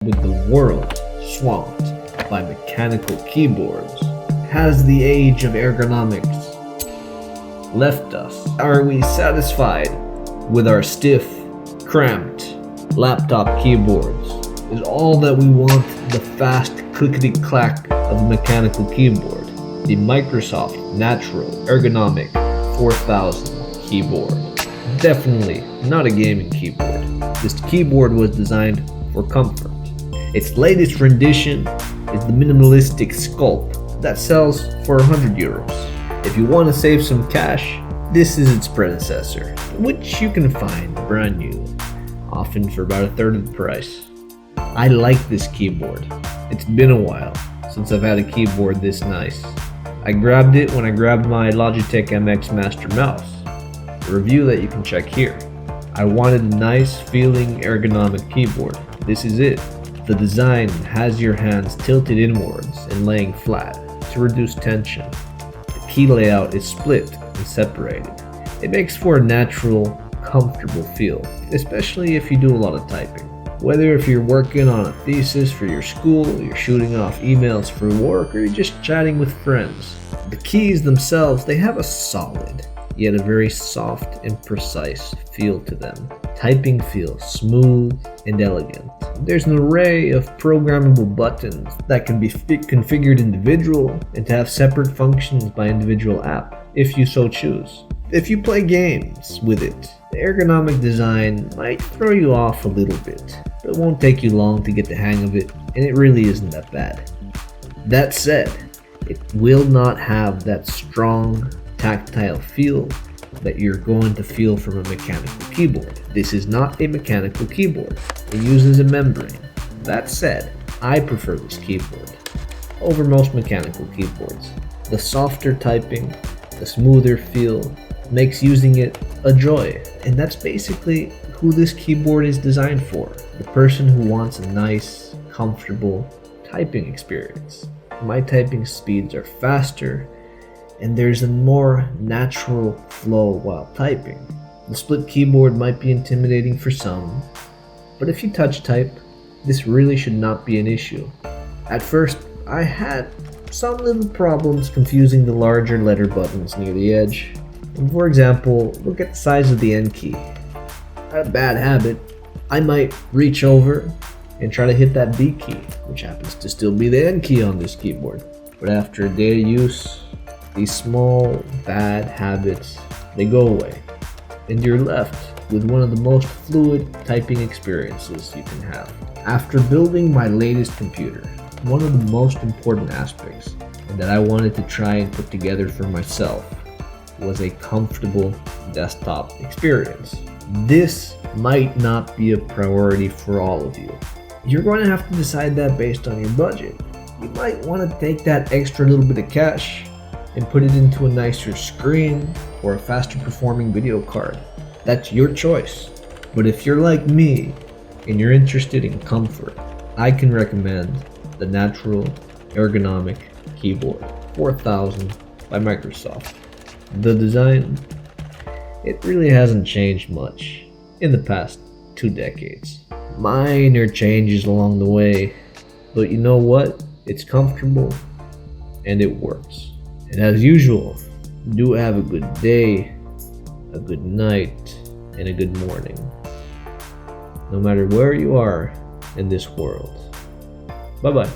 with the world swamped by mechanical keyboards, has the age of ergonomics left us? Are we satisfied with our stiff, cramped laptop keyboards? Is all that we want the fast clickety-clack of a mechanical keyboard? The Microsoft Natural Ergonomic 4000 keyboard. Definitely not a gaming keyboard. This keyboard was designed for comfort. Its latest rendition is the minimalistic sculpt that sells for 100 euros. If you want to save some cash, this is its predecessor, which you can find brand new, often for about a third of the price. I like this keyboard. It's been a while since I've had a keyboard this nice. I grabbed it when I grabbed my Logitech MX Master Mouse, a review that you can check here. I wanted a nice feeling ergonomic keyboard. This is it. The design has your hands tilted inwards and laying flat to reduce tension. The key layout is split and separated. It makes for a natural, comfortable feel, especially if you do a lot of typing. Whether if you're working on a thesis for your school, you're shooting off emails for work, or you're just chatting with friends. The keys themselves, they have a solid, yet a very soft and precise feel to them. Typing feels smooth and elegant. There's an array of programmable buttons that can be configured individual and to have separate functions by individual app, if you so choose. If you play games with it, the ergonomic design might throw you off a little bit, but it won't take you long to get the hang of it, and it really isn't that bad. That said, it will not have that strong, tactile feel that you're going to feel from a mechanical keyboard. This is not a mechanical keyboard. It uses a membrane. That said, I prefer this keyboard over most mechanical keyboards. The softer typing, the smoother feel, makes using it a joy, and that's basically who this keyboard is designed for. The person who wants a nice, comfortable typing experience. My typing speeds are faster, and there's a more natural flow while typing. The split keyboard might be intimidating for some, but if you touch type, this really should not be an issue. At first, I had some little problems confusing the larger letter buttons near the edge. For example, look at the size of the N key. I had a bad habit. I might reach over and try to hit that B key, which happens to still be the N key on this keyboard. But after a day of use, these small, bad habits, they go away. And you're left with one of the most fluid typing experiences you can have. After building my latest computer, one of the most important aspects that I wanted to try and put together for myself was a comfortable desktop experience. This might not be a priority for all of you. You're going to have to decide that based on your budget. You might want to take that extra little bit of cash and put it into a nicer screen or a faster performing video card. That's your choice. But if you're like me and you're interested in comfort, I can recommend the Natural Ergonomic Keyboard 4000 by Microsoft. The design, it really hasn't changed much in the past 2 decades. Minor changes along the way, but you know what? It's comfortable and it works. And as usual, do have a good day, a good night, and a good morning. No matter where you are in this world. Bye-bye.